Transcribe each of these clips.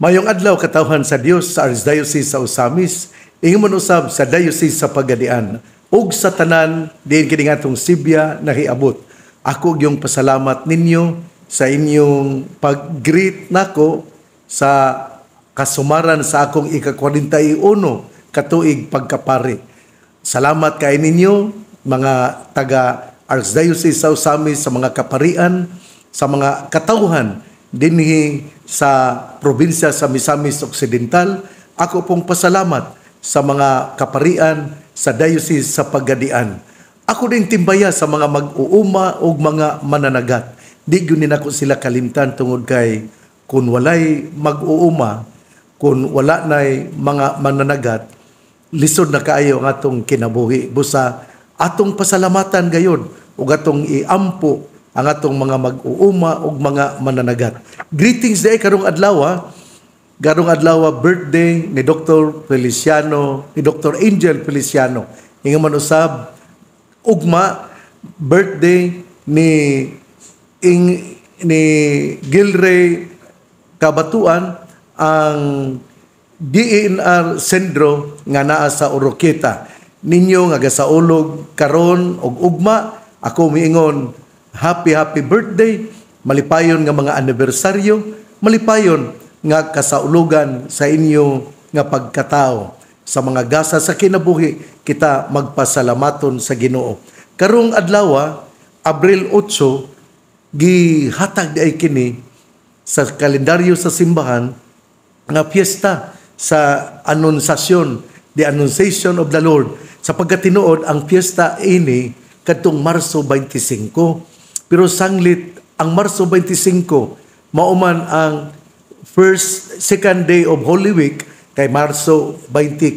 Mayong adlaw katawhan sa Dios sa Archdiocese sa Osamis, ingon usab sa Diocese sa Pagadian, ug sa tanan diin kini ngatong Sibya nahiabot. Ako gyung pasalamat ninyo sa inyong pag-greet nako sa kasumaran sa akong ika-41 katuig pagkapari. Salamat kay ninyo mga taga Archdiocese sa Osamis, sa mga kaparian, sa mga katawhan dinhi sa probinsya sa Misamis Occidental. Ako pong pasalamat sa mga kaparian sa Diocese sa Pagadian. Ako din timbaya sa mga mag-uuma o mga mananagat. Di gyud nako sila kalimtan tungod kay kung walay mag-uuma, kung wala nay mga mananagat, lisod na kaayo ang atong kinabuhi. Busa atong pasalamatan gayud ug atong iampo ang atong mga mag-uuma ug mga mananagat. Greetings day karong adlaw. Garong adlaw birthday ni Dr. Feliciano, ni Dr. Angel Feliciano. Ingon man usab ugma birthday ni Gilray Kabatuan, ang DNR Sendro nga naa sa Oroqueta. Ninyo nga gasaulog karon og ugma, ako miingon happy birthday, malipayon nga mga anibersaryo, malipayon nga kasaulugan sa inyo nga pagkatao. Sa mga gasa sa kinabuhi, kita magpasalamaton sa Ginoo. Karong adlaw, Abril 8, gihatag di ay kini sa kalendaryo sa simbahan nga piyesta sa Anunsasyon, the Annunciation of the Lord. Sa pagkatinuod, ang piyesta ini kadtong Marso 25. Pero sanglit ang Marso 25, mauman ang second day of Holy Week, kay Marso 24,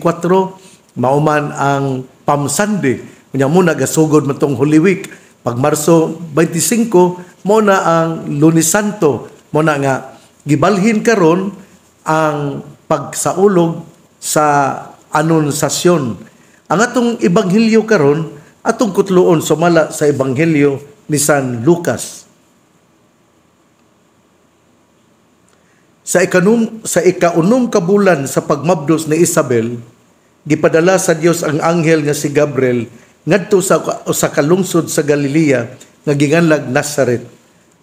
mauman ang Palm Sunday. Kanya muna gasugod man tong Holy Week. Pag Marso 25, muna ang Lunes Santo. Muna nga, gibalhin karon ang pagsaulog sa Anunsasyon. Ang atong Ebanghelyo karon, atong kutloon sumala sa Ebanghelyo ni San Lucas. Sa ika-unom ka bulan sa pagmabdos ni Isabel, gipadala sa Dios ang anghel nga si Gabriel ngadto sa kalungsod sa Galilea nga ginganlag Nazaret.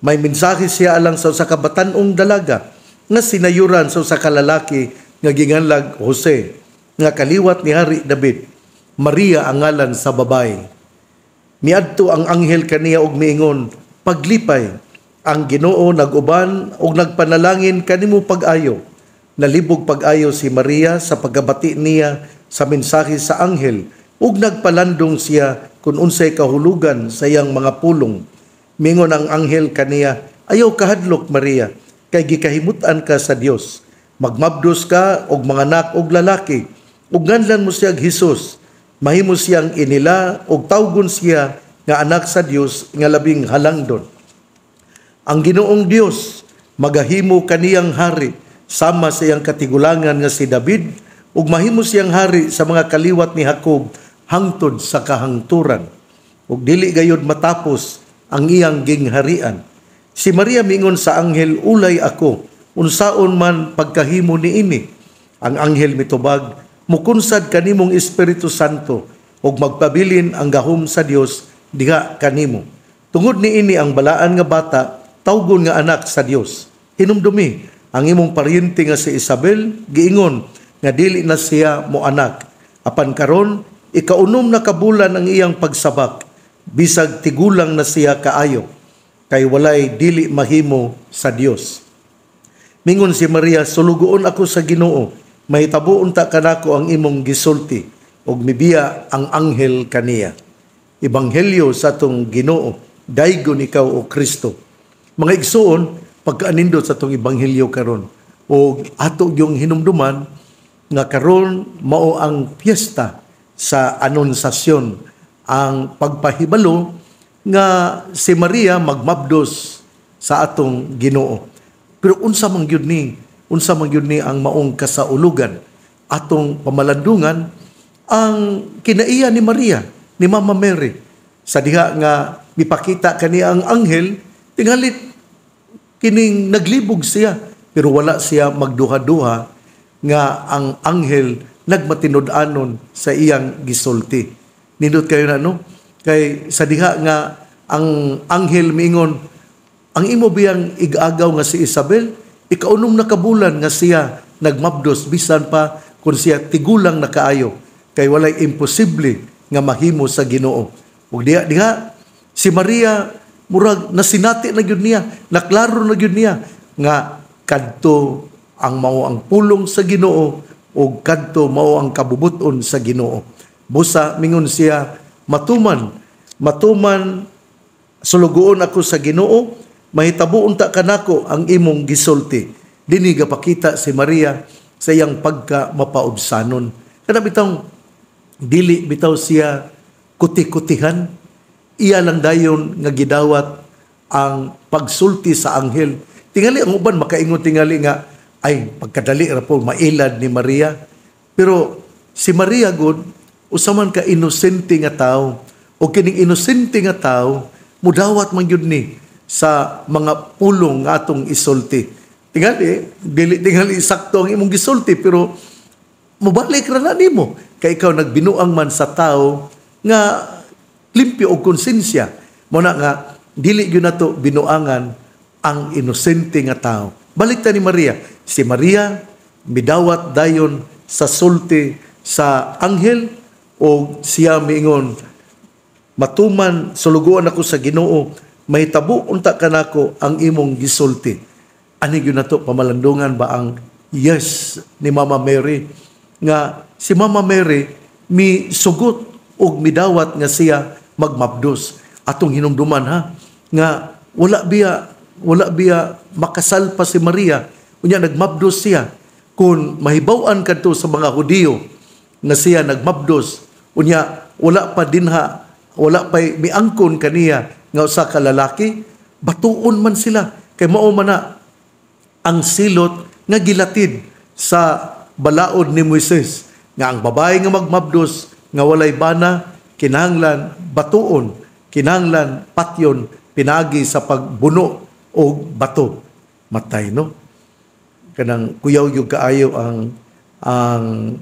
May mensahe siya alang sa usa ka batan-ong dalaga nga sinayuran sa usa ka lalaki nga ginganlag Jose, nga kaliwat ni Hari David. Maria ang ngalan sa babae. Miadto ang anghel kaniya og miingon, paglipay, ang Ginoo nag-uban og nagpanalangin kanimo pag-ayo. Nalibog pag-ayo si Maria sa pagkabati niya sa mensahe sa anghel ug nagpalandong siya kung unsay kahulugan sa iyang mga pulong. Mingon ang anghel kaniya, ayaw kahadlok Maria, kay gikahimutan ka sa Dios. Magmabdos ka og manganak og lalaki, ug nganlan mo siya Hesus. Mahimo siyang inila og tawgon siya nga anak sa Dios nga labing halangdon. Ang Ginoong Dios magahimo kaniyang hari sama sa iyang katigulangan nga si David, ug mahimo siyang hari sa mga kaliwat ni Jacob hangtod sa kahangturan, ug dili gayud matapos ang iyang gingharian. Si Maria mingon sa anghel, ulay ako, unsaon man pagkahimo niini. Ang anghel mitubag, mukunsad kanimong Espiritu Santo ug magpabilin ang gahom sa Dios diha kanimo. Tungod niini ang balaan nga bata tawgon nga anak sa Dios. Hinumdumi ang imong paryente nga si Isabel, giingon nga dili na siya mo anak. Apan karon ika-unom na kabulan ang iyang pagsabak, bisag tigulang na siya kaayo, kay walay dili mahimo sa Dios. Mingon si Maria, sulugoon ako sa Ginoo, mahitabo unta kanako ang imong gisulti, ug mibiya ang anghel kaniya. Ebanghelyo sa atong Ginoo, daygon ikaw o Kristo. Mga igsuon, pagkaanindot sa itong Ebanghelyo karon, o ato yung hinumduman nga karon mao ang piyesta sa Anunsasyon, ang pagpahibalo nga si Maria magmabdos sa atong Ginoo. Pero unsa man gyud ni ang maong kasaulugan atong pamalandungan ang kinaiya ni Maria, ni Mama Mary, sa diha nga mipakita kaniya ang anghel tingalit kining naglibog siya pero wala siya magduha-duha nga ang anghel nagmatinud-anon sa iyang gisulti. Nindot kayo na, no? Kay sa diha nga ang anghel miingon, ang imo biyang igagaw nga si Isabel, ikaunom na kabulan nga siya nagmabdos, bisan pa kung siya tigulang na kaayo, kay walay imposible nga mahimo sa Ginoo. Ug diha si Maria murag nasinati na gyud niya, naklaro na gyud niya nga kadto ang mao ang pulong sa Ginoo ug kadto mao ang kabubuton sa Ginoo. Busa mingon siya, matuman sulugoon ako sa Ginoo, mahitabo unta kanako ang imong gisulti. Dini gapakita si Maria sa iyang pagka mapaubsanon. Kada bitong dili bitaw siya kuti-kutihan, iya lang dayon nga gidawat ang pagsulti sa anghel. Tingali ang uban makaingon tingali nga ay pagkadali ra po mailad ni Maria. Pero si Maria gud usaman ka inosente nga tawo, o kining inosente nga tawo mudawat man gyud ni sa mga pulong nga atong isulti. Tingali dili tingali sakto ang imong gisulti, pero mubalik ra na nimo kay ikaw nagbinuang man sa tawo nga limpyo og konsensya. Muna nga dili gyud nato binuangan ang inosente nga tawo. Balik ta ni Maria. Si Maria midawat dayon sa sulti sa anghel o siya miingon, matuman sulugoan ako sa Ginoo, mahitabo unta kanako ang imong gisulti. Ani gyud nato pamalandungan ba ang yes ni Mama Mary nga si Mama Mary mi sugot og midawat nga siya magmabdos. Atong hinumduman ha nga wala biya makasal pa si Maria, unya nagmabdos siya. Kung mahibaw-an kadto sa mga Hudiyo na siya nagmabdos, unya wala pa miangkon kaniya nga usa ka lalaki, batuon man sila kay mao man na ang silot nga gilatid sa balaod ni Moises nga ang babae nga magmabdos nga walay bana kinahanglan batuon, kinahanglan patyon pinagi sa pagbuno o bato. Matay, no? Kanang kuyaw yung kaayo ang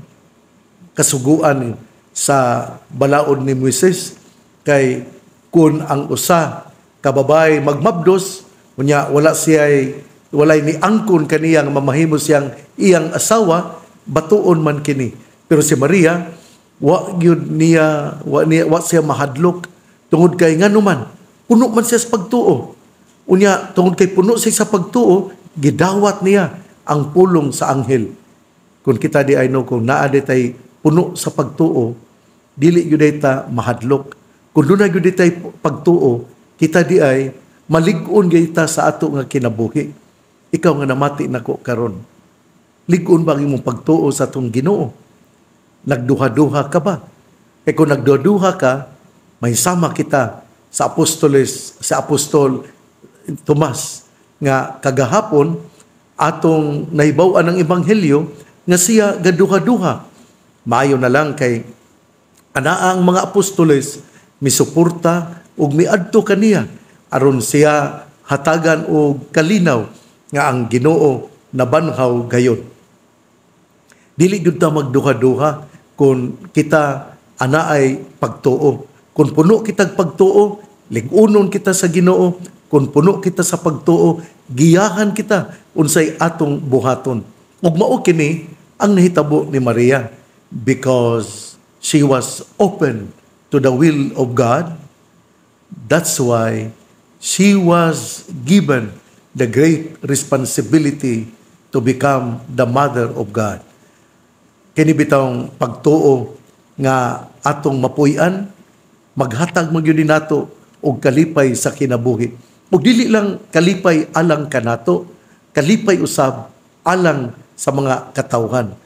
kasuguan sa balaod ni Moises, kay kun ang usa ka babae magmabdos, unya walay ni angkon kaniyang mamahimo siyang iyang asawa, batuon man kini. Pero si Maria wa siya mahadlok tungod kay nganuman puno man siya sa pagtuo. Unya tungod kay puno siya sa pagtuo, gidawat niya ang pulong sa anghel. Kung kita di ay no, kung naa di tay puno sa pagtuo, dili gyud ta mahadlok. Kung dunay gyud tay pagtuo, kita di ay malig-on gyud ta sa ato nga kinabuhi. Ikaw nga namati nako karon, lig-on ba ang imong pagtuo sa atong Ginoo? Nagduha-duha ka ba? Kay kung nagduha ka, may sama kita sa apostol Tomas nga kagahapon atong nahibaw-an ang ebanghelyo nga siya gaduha-duha. Maayo na lang kay ang mga apostoles misuporta ug miadto kaniya aron siya hatagan og kalinaw nga ang Ginoo nabanhaw gayon. Dili gyud ta magduha-duha kung kita ana ay pagtuo. Kung puno kitag pagtuo, lig-unon kita sa Ginoo. Kung puno kita sa pagtuo, giyahan kita unsay atong buhaton. Ug mao kini ang nahitabo ni Maria, because she was open to the will of God. That's why she was given the great responsibility to become the mother of God. Kini bitawng pagtuo nga atong mapuy-an, maghatag magyud nato og kalipay sa kinabuhi. Ug dili lang kalipay alang kanato, kalipay usab alang sa mga katawhan.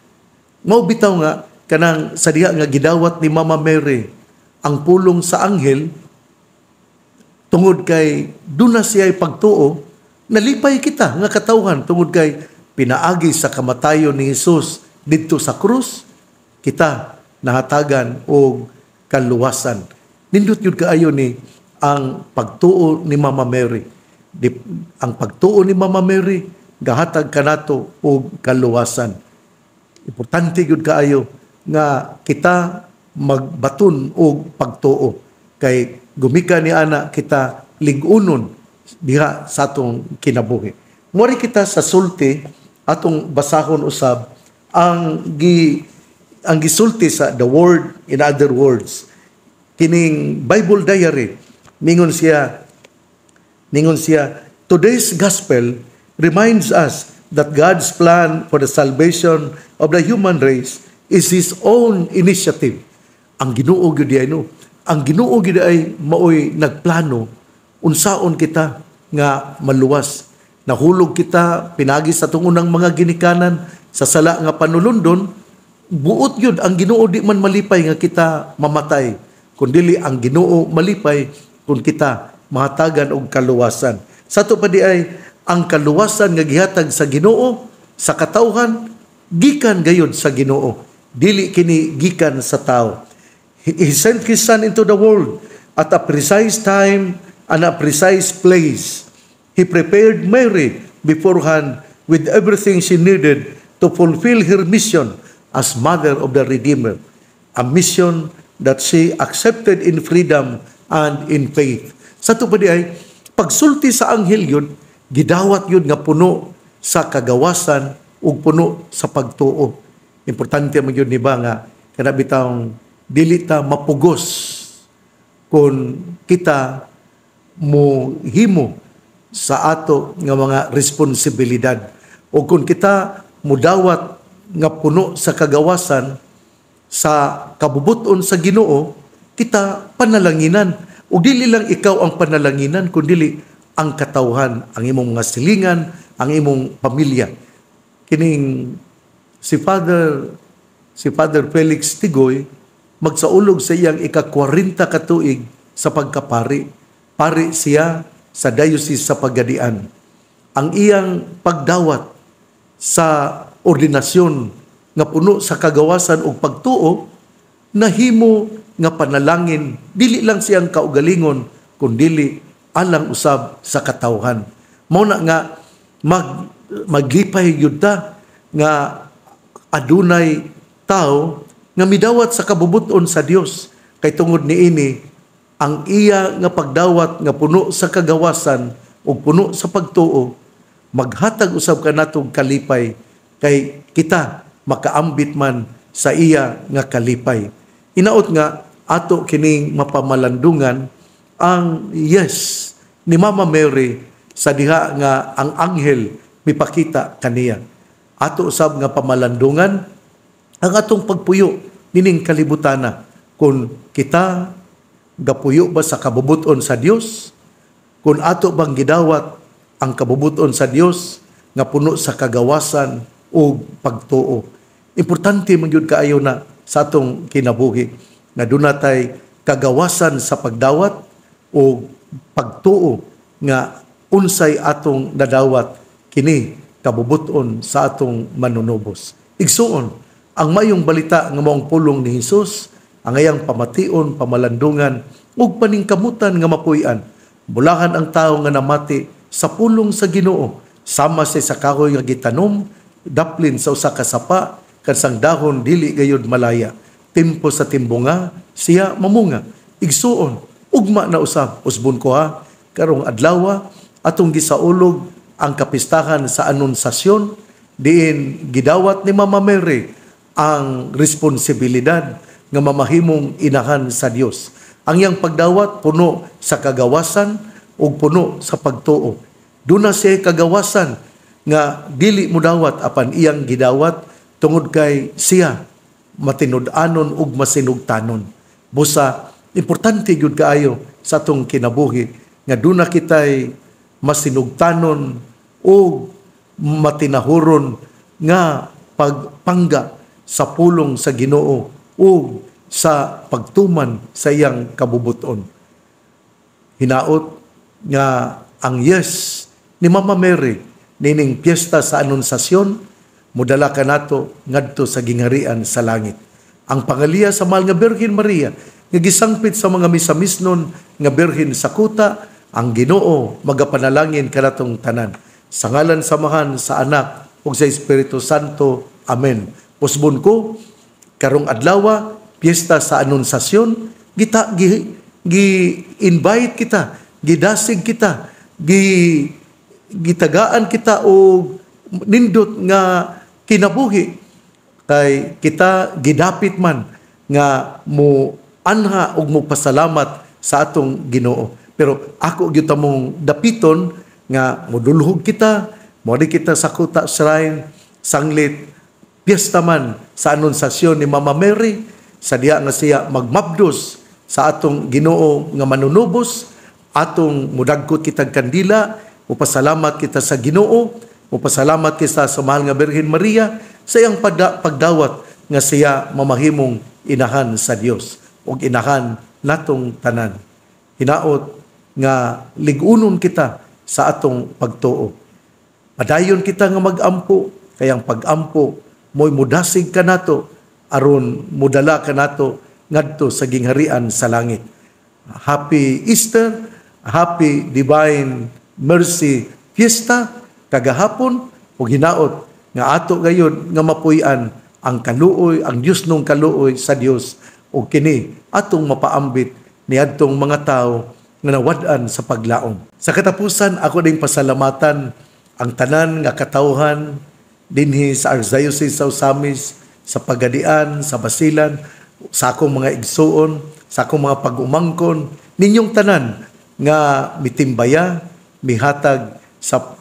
Mao bitaw nga kanang sa diha nga gidawat ni Mama Mary ang pulong sa anghel, tungod kay duna siya pagtuo, nalipay kita nga katawhan tungod kay pinaagi sa kamatayon ni Hesus didto sa krus, kita nahatagan og kaluwasan. Nindot yun kaayo ni ang pagtuo ni Mama Mary. Ang pagtuo ni Mama Mary gahatag kanato og kaluwasan. Importante gyud kaayo nga kita magbaton og pagtuo kay gumika ni ana kita lig-unon diha sa atong kinabuhi. Mori kita sa sulti atong basahon usab ang gisulti sa the word, in other words, kining Bible diary, ningon siya, today's gospel reminds us that God's plan for the salvation of the human race is His own initiative. Ang Ginoo gyud ay no, ang Ginoo gyud ay maoy nagplano unsaon kita nga maluwas. Nahulog kita pinagi sa tungunang mga ginikanan sa sala nga panulundon, buot yun ang Ginoo di man malipay nga kita mamatay, kundili ang Ginoo malipay kung kita mahatagan og kaluwasan. Sa to pa di ay ang kaluwasan nga gihatag sa Ginoo sa katawhan gikan gayud sa Ginoo, dili kini gikan sa tao. He sent His Son into the world at a precise time and a precise place. He prepared Mary beforehand with everything she needed to fulfill her mission as mother of the Redeemer, a mission that she accepted in freedom and in faith. Sa to pa di ay, pagsulti sa anghel yun, gidawat yun nga puno sa kagawasan ug puno sa pagtuo. Importante man yun ni ba nga, kanabitang dili ta mapugos kung kita mo himo sa ato nga mga responsibilidad. O kung kita mudawat nga puno sa kagawasan sa kabubuton sa Ginoo, kita panalanginan. O dili lang ikaw ang panalanginan, kundi ang katawhan, ang imong mga silingan, ang imong pamilya. Kining si Father Felix Tigoy, magsaulog sa iyang ika-40 katuig sa pagkapari. Pari siya sa Diocese sa Pagadian. Ang iyang pagdawat sa ordinasyon nga puno sa kagawasan ug pagtuo, nahimo nga panalangin, dili lang siyang kaugalingon, kundi alang usab sa katawhan. Mao na nga maglipay gyud ta nga adunay tao nga midawat sa kabubuton sa Dios, kay tungod niini ang iya nga pagdawat nga puno sa kagawasan ug puno sa pagtuo, maghatag usab kanatong kalipay kay kita makaambit man sa iya nga kalipay. Inaot nga ato kining mapamalandungan ang yes ni Mama Mary sa diha nga ang anghel mipakita kaniya. Ato usab nga pamalandungan ang atong pagpuyo nining kalibutana kung kita gapuyo ba sa kabubuton sa Dios, kung ato bang gidawat ang kabubuton sa Dios nga puno sa kagawasan o pagtuo. Importante man gyud kaayo na sa atong kinabuhi nga dunay kagawasan sa pagdawat o pagtuo nga unsay atong nadawat kini kabubuton sa atong manunubos. Igsuon, ang mayong balita nga maong pulong ni Hesus, ang ayang pamation, pamalandungan, ug paningkamutan nga mapuy-an. Bulahan ang tao nga namati sa pulong sa Ginoo, sama sa kahoy nga gitanom, daplin sa usa ka sapa, kansang dahon dili gayud malaya. Timpo sa timbunga, siya mamunga. Igsuon, ugma na usab, usbon ko ha, karong adlaw atong gisaulog ang kapistahan sa Anunsasyon, diin gidawat ni Mama Mary ang responsibilidad nga mamahimong inahan sa Dios. Ang iyang pagdawat puno sa kagawasan ug puno sa pagtuo. Duna siya kagawasan nga dili mo dawat apan iyang gidawat tungod kay siya matinud-anon ug masinugtanon. Busa importante gyud kaayo sa atong kinabuhi nga duna kitay masinugtanon ug matinahuron nga pagpangga sa pulong sa Ginoo o sa pagtuman sa iyang kabubuton. Hinaot nga ang yes ni Mama Mary nining piyesta sa Anunsasyon, mudala ka nato ngadto sa gingharian sa langit. Ang pangaliya sa mahal nga Birhen Maria, nga gisangpit sa mga misamisnon nga birhen sa kuta, ang Ginoo magapanalangin kanatong tanan. sa ngalan samahan sa Anak ug sa Espiritu Santo. Amen. Pusbon ko karong adlaw piyesta sa Anunsasyon, gi-invite kita, gidasig kita, gitagaan kita og nindot nga kinabuhi kay kita gidapit man nga mo anha og mo pasalamat sa atong Ginoo. Pero ako gyud mong dapiton nga modulhog kita, moadi kita sa Kuta Shrine, sanglit piyesta man sa Anunsasyon ni Mama Mary, sa diha nga siya magmabdos sa atong Ginoo nga manunubos, atong mudagkot kitag kandila, upasalamat kita sa Ginoo, upasalamat kita sa mahal nga Birhen Maria sa iyang pagdawat nga siya mamahimong inahan sa Dios ug inahan natong tanan. Hinaot nga ligunon kita sa atong pagtuo. Padayon kita nga magampo, kayang pagampo mo'y mudasig ka nato aron mudala ka nato ngadto sa gingharian sa langit. Happy Easter, Happy Divine Mercy Fiesta kagahapon ug hinaot nga ato gayon nga mapuy-an ang kaluoy, ang Dios nung kaluoy sa Dios ug kini atong mapaambit niadtong mga tao nga nawad-an sa paglaom. Sa katapusan ako ding pasalamatan ang tanan nga katawhan dinhi sa Archdiocese sa Osamis, sa Pagadian, sa Basilan, sa akong mga igsuon, sa akong mga pag-umangkon, ninyong tanan nga mitimbaya, mihatag sa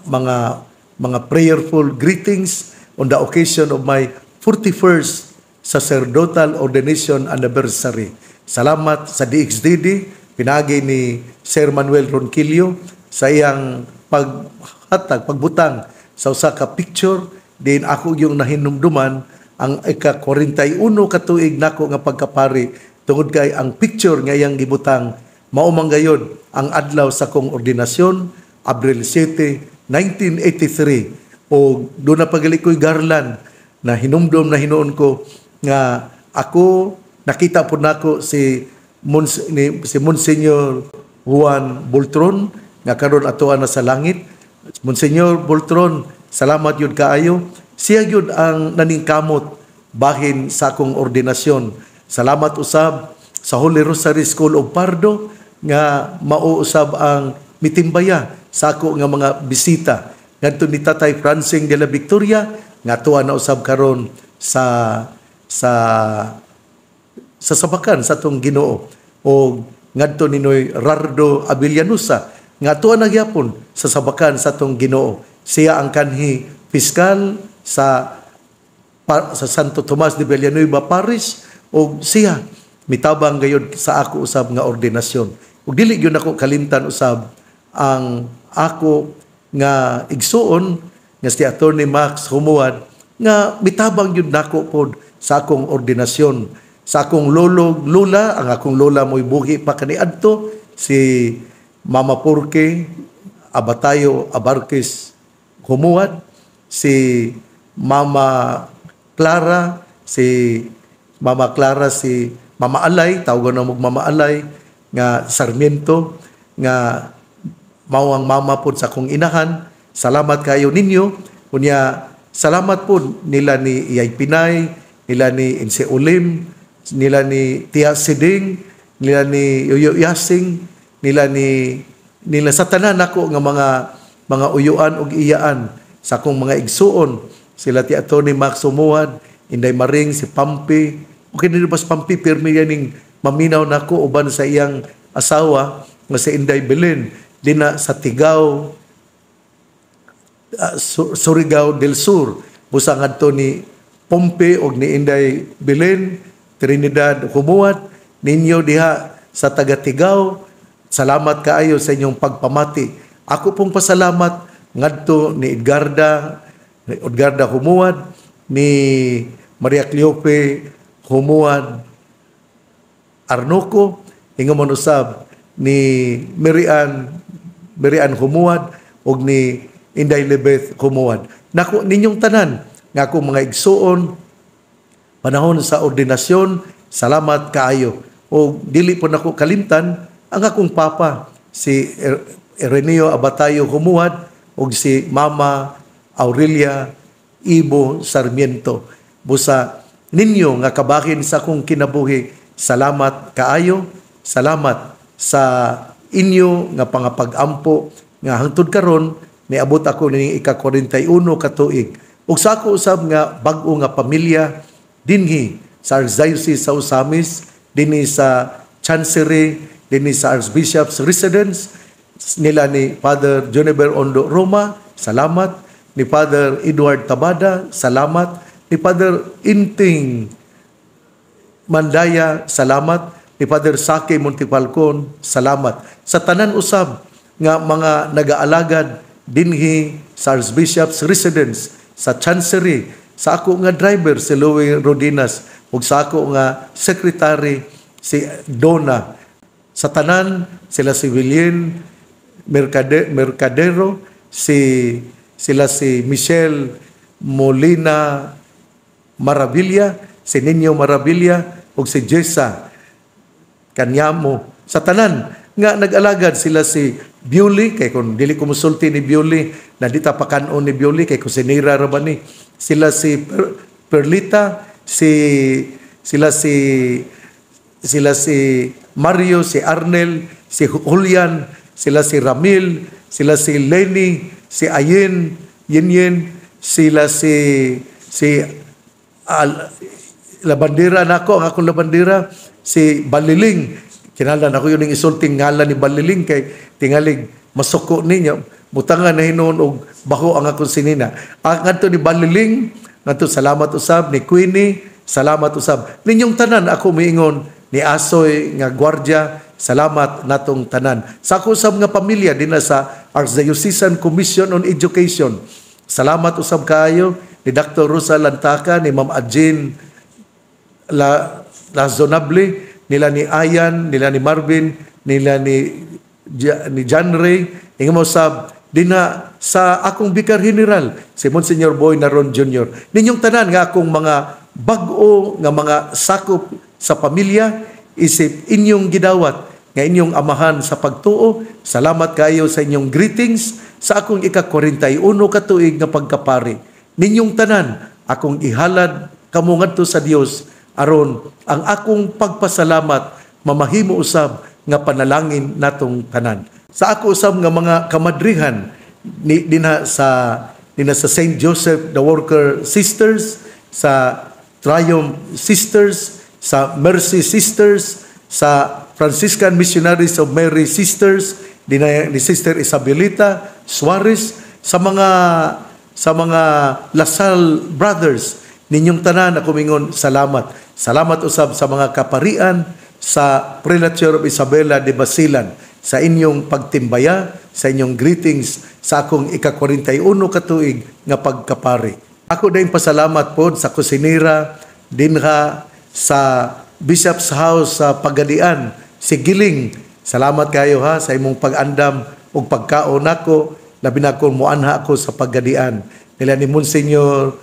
mga prayerful greetings on the occasion of my 41st sacerdotal ordination anniversary. Salamat sa DXDD, pinagi ni Sir Manuel Ronquillo sa iyang pagbutang sa usa ka picture. Din ako yung nahinumduman ang ika-41 katuig nako nga pagkapari tungod kay ang picture nga iyang gibutang mao man gayud ang adlaw sa kong ordinasyon, Abril 7, 1983. O doon na pagalikoy garland na hinumdum na hinuon ko nga ako nakita po nako si Monsignor Juan Boltron nga karon atoan na sa langit. Monsignor Boltron, salamat yun kaayo. Siya yun ang naningkamot bahin sa akong ordinasyon. Salamat usab sa Holy Rosary School of Pardo nga mauusab ang mitimbaya sa ako nga mga bisita. Ngadto ni Tatay Francing de la Victoria nga tuwa na usab karon sa sabakan sa atong Ginoo. O ngadto ni Noy Rardo Avillanusa nga tuwa na gyapon sa sabakan sa atong Ginoo. Siya ang kanhi piskal sa Santo Tomas de Villanueva Parish o siya mitabang gayud sa ako usab nga ordinasyon. Ug dili gyud ako kalimtan usab ang ako nga igsuon nga si Attorney Max Humuad nga mitabang gyud nako pod sa akong ordinasyon. Sa akong lola, ang akong lola mo'y buhi pa kaniadto, si Mama Porke Abatayo Abarquez Humuad, si Mama Clara, si Mama Alay, tawagan na Mama Alay, nga Sarmiento, nga mao ang mama po sa akong inahan. Salamat kayo ninyo. Kunya, salamat po nila ni Iyay Pinay, nila ni Inse Ulim, nila ni Tia Siding, nila ni Yuyo Yasing, nila sa tanan ako nga mga uyuan ug iyaan sa akong mga igsuon. Sila ti Atty. Max Humuad, Inday Maring, si Pampi. Okay na ba si Pampi, pirmi yaning maminaw nako uban sa iyang asawa nga si Inday Belen. Dina sa Tigao, Surigao del Sur. Busa ngadto ni Pompe og ni Inday Belen, Trinidad Humuad, ninyo diha sa taga Tigao. Salamat kaayo sa inyong pagpamati. Ako pong pasalamat ngadto ni Edgarda Humuad, ni Maria Cleope Humuad Arnoco, hingamon usab ni Mirian Humuad ug ni Inday Lebeth Humuad. Nako ninyong tanan nga akong mga igsuon panahon sa ordinasyon, salamat kaayo. O dili po nako kalimtan ang akong papa si Ireneo Abatayo Humuad ug si Mama Aurelia Ibo Sarmiento. Busa ninyo nga kabahin sa akong kinabuhi, salamat kaayo, salamat sa inyo nga pangapag-ampo nga hangtod karon niabot ako ning ika-41 ka tuig. Ug sa ako usab nga bag-o nga pamilya dinhi sa Archdiocese sa Osamis, dinhi sa Chancery, dinhi sa Archbishop's Residence nila ni Father Juniper Ondo Roma, salamat. Ni Father Edward Tabada, salamat. Ni Father Inting Mandaya, salamat. Ni Father Saki Montipalcon, salamat. Sa tanan usab nga mga nagaalagad dinhi sa Archbishop's Residence, sa Chancery, sa ako nga driver si Louie Rodinas, ug sa ako nga secretary si Donna. Sa tanan sila si William Mercadero, sila si Michelle Molina Maravilla, si Nino Maravilla, ug si Jessa Kanyamo. Sa tanan nga nag-alagad sila si Bewley, kay kung dili ko musulti ni Bewley, na di ta pakanon ni Bewley, kay kung sinira ra ba ni. Sila si Perlita, sila si Mario, si Arnel, si Julian, sila si Ramil, sila si Lenny, si Ayen, Yin, sila si labandera nako, ang akong labandera, si Baliling. Kinahanglan ako yun yung isulting ngalan ni Baliling kay tingalig masuko ninyo. Butangan na hinuon og baho ang akong sinina. Ang ngadto ni Baliling, ngadto salamat usab ni Queenie, salamat usab. Ninyong tanan ako miingon ni Asoy nga gwardiya, salamat natong tanan. Sa ako usab nga pamilya dinha sa Archdiocesan Commission on Education. Salamat usab kaayo ni Dr. Rosa Lantaka, ni Ma'am Ajin Lazonable, nila ni Ayan, nila ni Marvin, nila ni John Ray, ingin mo sab dinha sa akong Vicar General, si Monsignor Boy Naron Jr. Ninyong tanan nga akong mga bag-o nga mga sakop sa pamilya, isip inyong gidawat nga inyong amahan sa pagtuo. Salamat kayo sa inyong greetings sa akong ika-41 ka tuig nga pagkapari. Ninyong tanan akong ihalad kamo ngadto sa Dios aron ang akong pagpasalamat mamahimo usab nga panalangin natong tanan. Sa ako usab nga mga kamadrihan dinha sa St. Joseph the Worker Sisters, sa Triumph Sisters, sa Mercy Sisters, sa Franciscan Missionaries of Mary Sisters, ni Sister Isabelita Suarez, sa mga Lasal Brothers, ninyong tanan ako mingon salamat. Salamat usab sa mga kaparian sa Prelature of Isabela de Basilan sa inyong pagtimbaya, sa inyong greetings sa akong ika-41 ka tuig nga pagkapari. Ako din pasalamat po sa kusinira dinha sa Bishop's House sa Pagadian, si Giling. Salamat kayo ha sa imong pag-andam ug pagkaon nako, labi na kung muanha ako sa Pagadian. Nila ni Monsignor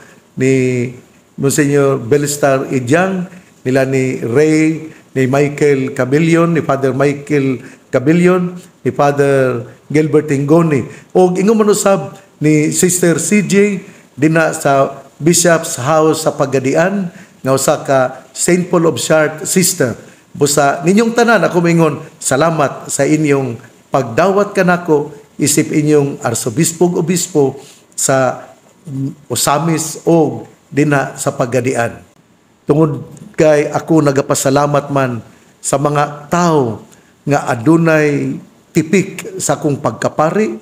Belistar Idyang, nila ni Ray, ni Michael Cabillon, ni Father Michael Cabillon, ni Father Gilbert Ingoni. O ingon man usab ni Sister CJ dina sa Bishop's House sa Pagadian, nga usa ka St. Paul of Chartres sister. Busa ninyong tanan ako mingon salamat sa inyong pagdawat kanako isip inyong arsobispo obispo sa Osamis o dinha sa Pagadian. Tungod kay ako nagapasalamat man sa mga tao nga adunay tipik sa akong pagkapari,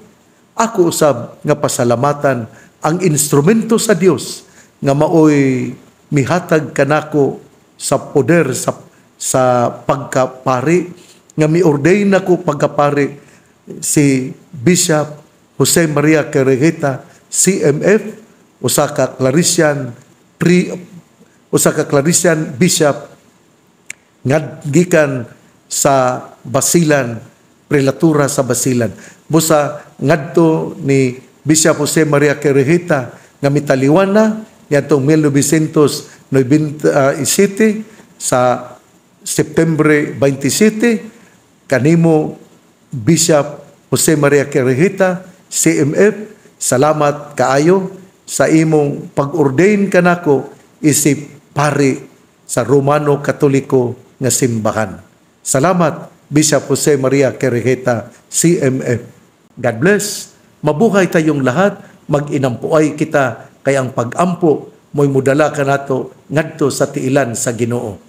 ako usab nga pasalamatan ang instrumento sa Dios nga maoy mihatag kanako sa poder sa pagkapari, nga mi-ordain nako pagkapari si Bishop Jose Maria Querejeta CMF, usa ka Clarisian Bishop nga gikan sa Basilan, Prelatura sa Basilan. Busa ngadto ni Bishop Jose Maria Querejeta nga mitaliwan na ngadtong 1997 sa September 27, kanimo Bishop Jose Maria Querejeta CMF, Salamat kaayo sa imong pag-ordain kanako isip pari sa Romano Katoliko nga simbahan. Salamat, Bishop Jose Maria Querejeta, CMF. God bless. Mabuhay tayong lahat. Mag-inampuay kita kay ang pag-ampo mo'y mudala ka nato ngadto sa tiilan sa Ginoo.